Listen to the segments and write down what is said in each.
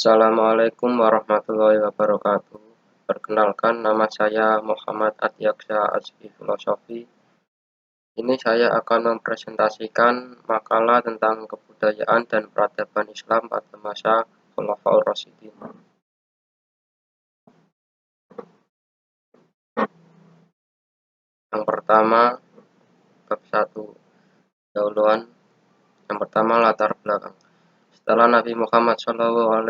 Assalamualaikum warahmatullahi wabarakatuh. Perkenalkan, nama saya Muhammad Atyaksa Azki Filosofi. Ini saya akan mempresentasikan makalah tentang kebudayaan dan peradaban Islam pada masa Khulafaur Rasyidin. Yang pertama, bab 1, pendahuluan. Yang pertama, latar belakang. Setelah Nabi Muhammad SAW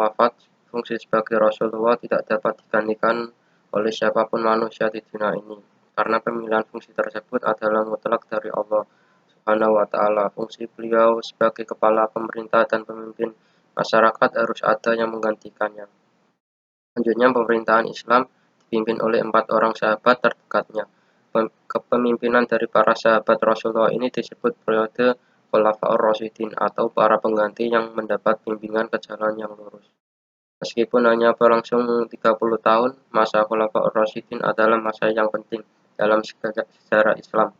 wafat, fungsi sebagai Rasulullah tidak dapat digantikan oleh siapapun manusia di dunia ini, karena pemilihan fungsi tersebut adalah mutlak dari Allah Subhanahu wa Ta'ala. Fungsi beliau sebagai kepala pemerintah dan pemimpin masyarakat harus ada yang menggantikannya. Selanjutnya, pemerintahan Islam dipimpin oleh 4 orang sahabat terdekatnya. Kepemimpinan dari para sahabat Rasulullah ini disebut periode Khulafaur Rasyidin atau para pengganti yang mendapat bimbingan ke jalan yang lurus. Meskipun hanya berlangsung 30 tahun, masa Khulafaur Rasyidin adalah masa yang penting dalam sejarah Islam.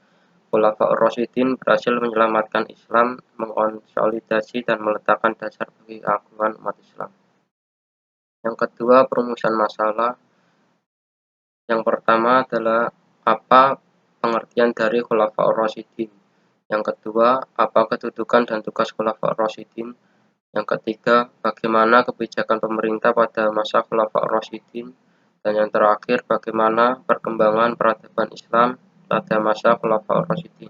Khulafaur Rasyidin berhasil menyelamatkan Islam, mengonsolidasi dan meletakkan dasar bagi keagungan umat Islam. Yang kedua, perumusan masalah. Yang pertama adalah apa pengertian dari Khulafaur Rasyidin. Yang kedua, apa kedudukan dan tugas Khulafaur Rasyidin. Yang ketiga, bagaimana kebijakan pemerintah pada masa Khulafaur Rasyidin. Dan yang terakhir, bagaimana perkembangan peradaban Islam pada masa Khulafaur Rasyidin.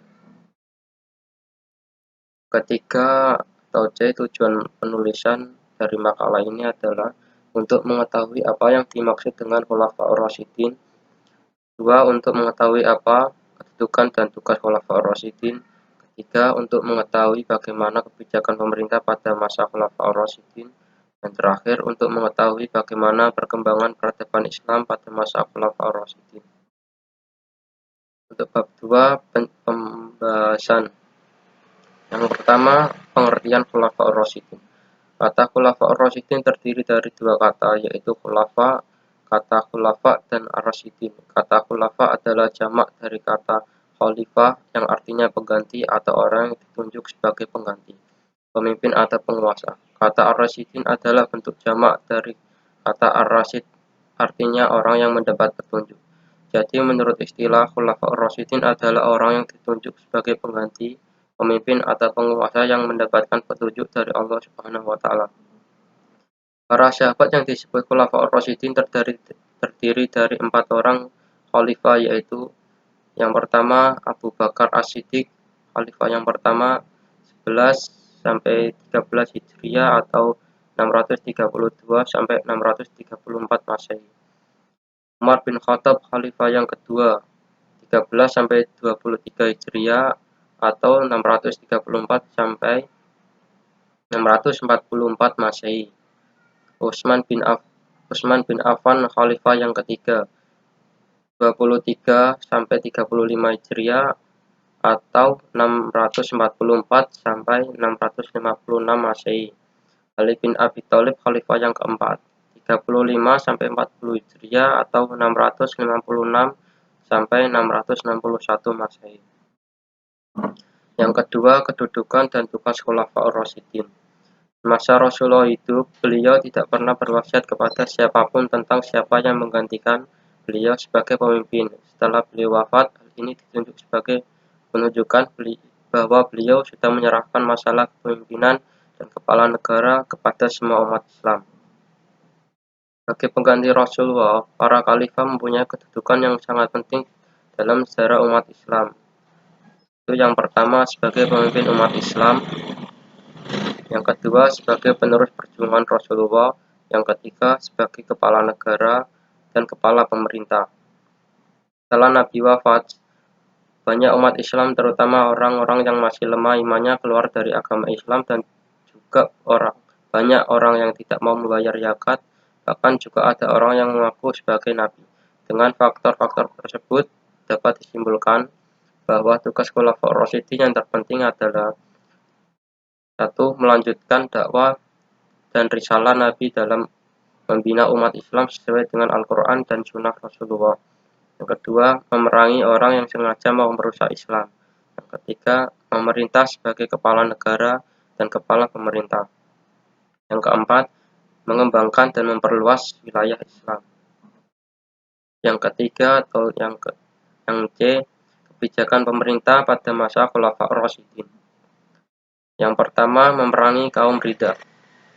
Ketiga atau C, tujuan penulisan dari makalah ini adalah untuk mengetahui apa yang dimaksud dengan Khulafaur Rasyidin. 2. Untuk mengetahui apa kedudukan dan tugas Khulafaur Rasyidin. 3. Untuk mengetahui bagaimana kebijakan pemerintah pada masa Khulafaur Rasyidin. Dan terakhir, untuk mengetahui bagaimana perkembangan peradaban Islam pada masa Khulafaur Rasyidin. Untuk bab 2, pembahasan. Yang pertama, pengertian Khulafaur Rasyidin. Kata Khulafaur Rasyidin terdiri dari 2 kata, yaitu khulafa, kata khulafa, dan ar-rasyidin. Kata khulafa adalah jamak dari kata khalifah yang artinya pengganti atau orang yang ditunjuk sebagai pengganti, pemimpin atau penguasa. Kata ar-rasyidin adalah bentuk jamak dari kata ar-rasyid, artinya orang yang mendapat petunjuk. Jadi menurut istilah Khulafaur Rasyidin adalah orang yang ditunjuk sebagai pengganti, pemimpin atau penguasa yang mendapatkan petunjuk dari Allah Subhanahu wa Ta'ala. Para sahabat yang disebut Khulafaur Rasyidin terdiri dari 4 orang khalifah, yaitu yang pertama Abu Bakar As-Siddiq, khalifah yang pertama 11 sampai 13 Hijriah atau 632 sampai 634 Masehi. Umar bin Khattab, khalifah yang kedua 13 sampai 23 Hijriah atau 634 sampai 644 Masehi. Utsman bin Affan, khalifah yang ketiga 23 sampai 35 Hijriah atau 644 sampai 656 Masehi. Ali bin Abi Thalib, khalifah yang keempat 35 sampai 40 Hijriah atau 656 sampai 661 Masehi. Yang kedua, kedudukan dan tugas Khulafaur Rasyidin. Masa Rasulullah hidup, beliau tidak pernah berwasiat kepada siapapun tentang siapa yang menggantikan beliau sebagai pemimpin. Setelah beliau wafat, hal ini ditunjuk sebagai menunjukkan bahwa beliau sudah menyerahkan masalah kepemimpinan dan kepala negara kepada semua umat Islam. Sebagai pengganti Rasulullah, para khalifah mempunyai kedudukan yang sangat penting dalam sejarah umat Islam. Itu yang pertama, sebagai pemimpin umat Islam. Yang kedua, sebagai penerus perjuangan Rasulullah. Yang ketiga, sebagai kepala negara dan kepala pemerintah. Setelah Nabi wafat, banyak umat Islam, terutama orang-orang yang masih lemah imannya, keluar dari agama Islam, dan juga banyak orang yang tidak mau membayar zakat. Bahkan juga ada orang yang mengaku sebagai nabi. Dengan faktor-faktor tersebut dapat disimpulkan bahwa tugas Khulafaur Rasyidin yang terpenting adalah 1. Melanjutkan dakwah dan risalah Nabi dalam membina umat Islam sesuai dengan Al-Quran dan Sunnah Rasulullah. Yang kedua, memerangi orang yang sengaja mau merusak Islam. Yang ketiga, memerintah sebagai kepala negara dan kepala pemerintah. Yang keempat, mengembangkan dan memperluas wilayah Islam. Yang ketiga atau yang C, kebijakan pemerintah pada masa Khulafaur Rasyidin. Yang pertama, memerangi kaum Ridha.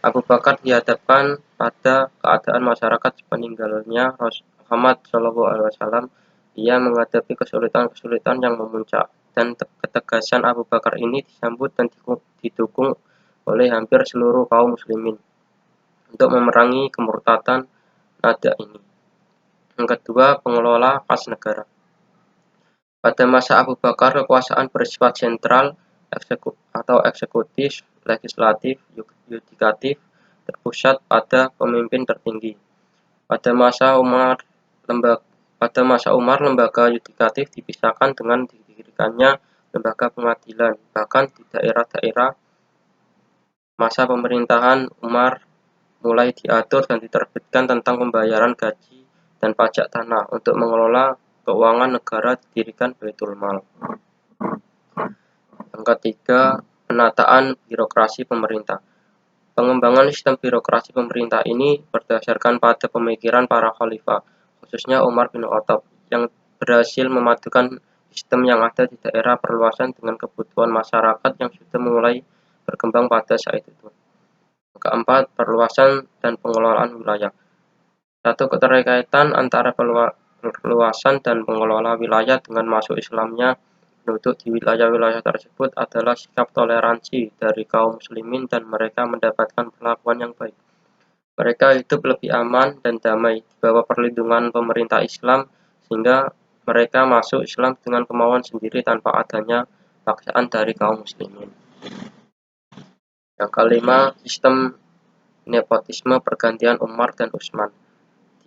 Abu Bakar dihadapkan pada keadaan masyarakat peninggalnya Muhammad SAW. Ia menghadapi kesulitan-kesulitan yang memuncak, dan ketegasan Abu Bakar ini disambut dan didukung oleh hampir seluruh kaum muslimin untuk memerangi kemurtadan nada ini. Yang kedua, pengelola kas negara. Pada masa Abu Bakar, kekuasaan bersifat sentral atau eksekutif, legislatif, yudikatif terpusat pada pemimpin tertinggi. Pada masa Umar, lembaga yudikatif dipisahkan dengan didirikannya lembaga pengadilan. Bahkan di daerah-daerah masa pemerintahan Umar mulai diatur dan diterbitkan tentang pembayaran gaji dan pajak tanah. Untuk mengelola keuangan negara didirikan Baitul Mal. Yang ketiga, penataan birokrasi pemerintah. Pengembangan sistem birokrasi pemerintah ini berdasarkan pada pemikiran para khalifah, khususnya Umar bin Khattab, yang berhasil memadukan sistem yang ada di daerah perluasan dengan kebutuhan masyarakat yang sudah mulai berkembang pada saat itu. Keempat, perluasan dan pengelolaan wilayah. Satu keterkaitan antara perluasan dan pengelola wilayah dengan masuk Islamnya penduduk di wilayah-wilayah tersebut adalah sikap toleransi dari kaum muslimin dan mereka mendapatkan perlakuan yang baik. Mereka hidup lebih aman dan damai di bawah perlindungan pemerintah Islam, sehingga mereka masuk Islam dengan kemauan sendiri tanpa adanya paksaan dari kaum muslimin. Yang kelima, sistem nepotisme pergantian Umar dan Utsman.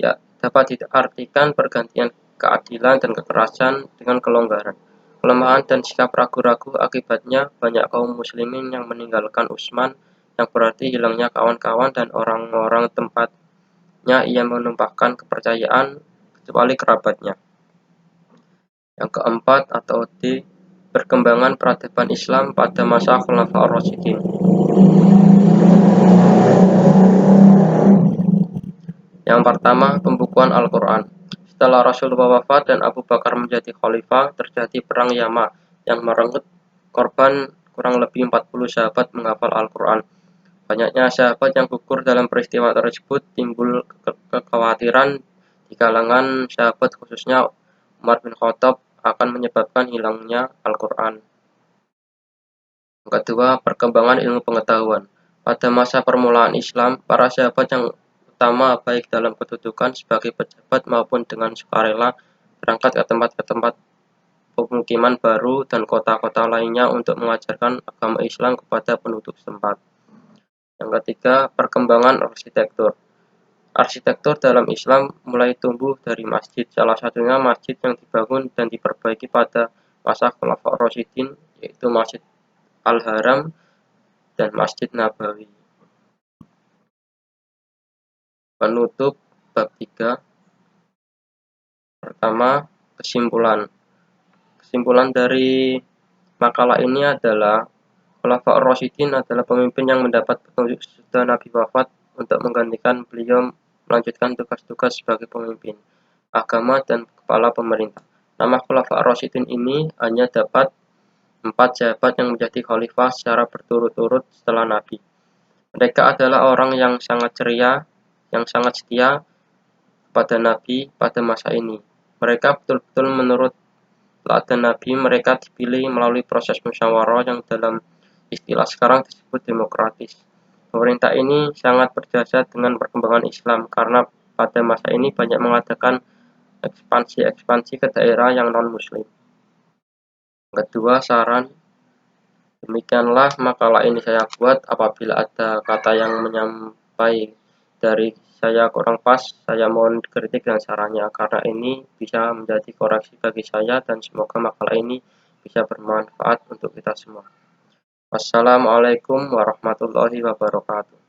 Ya, dapat diartikan pergantian keadilan dan kekerasan dengan kelonggaran. Kelemahan dan sikap ragu-ragu akibatnya banyak kaum muslimin yang meninggalkan Utsman, yang berarti hilangnya kawan-kawan dan orang-orang tempatnya ia menumpahkan kepercayaan kecuali kerabatnya. Yang keempat atau D, perkembangan peradaban Islam pada masa Khulafaur Rasyidin. Yang pertama, pembukuan Al-Quran. Setelah Rasulullah wafat dan Abu Bakar menjadi khalifah, terjadi perang Yama yang merenggut korban kurang lebih 40 sahabat menghafal Al-Quran. Banyaknya sahabat yang gugur dalam peristiwa tersebut timbul kekhawatiran di kalangan sahabat, khususnya Umar bin Khattab, akan menyebabkan hilangnya Al-Quran. Yang kedua, perkembangan ilmu pengetahuan. Pada masa permulaan Islam, para sahabat yang utama baik dalam kedudukan sebagai pejabat maupun dengan sukarela berangkat ke tempat pemukiman baru dan kota-kota lainnya untuk mengajarkan agama Islam kepada penduduk setempat. Yang ketiga, perkembangan arsitektur. Arsitektur dalam Islam mulai tumbuh dari masjid, salah satunya masjid yang dibangun dan diperbaiki pada masa Khulafaur Rasyidin, yaitu Masjid Al-Haram dan Masjid Nabawi. Penutup bab 3. Pertama, kesimpulan. Kesimpulan dari makalah ini adalah Khulafaur Rasyidin adalah pemimpin yang mendapat petunjuk sesudah Nabi wafat untuk menggantikan beliau melanjutkan tugas-tugas sebagai pemimpin agama dan kepala pemerintah. Nama Khulafaur Rasyidin ini hanya dapat 4 sahabat yang menjadi khalifah secara berturut-turut setelah Nabi. Mereka adalah orang yang sangat ceria, yang sangat setia kepada Nabi pada masa ini. Mereka betul-betul menurut teladan Nabi. Mereka dipilih melalui proses musyawarah yang dalam istilah sekarang disebut demokratis. Pemerintah ini sangat berjasa dengan perkembangan Islam karena pada masa ini banyak mengadakan ekspansi ke daerah yang non-muslim. Kedua, saran. Demikianlah makalah ini saya buat. Apabila ada kata yang menyampai dari saya kurang pas, saya mohon kritik dan sarannya, karena ini bisa menjadi koreksi bagi saya dan semoga makalah ini bisa bermanfaat untuk kita semua. Wassalamualaikum warahmatullahi wabarakatuh.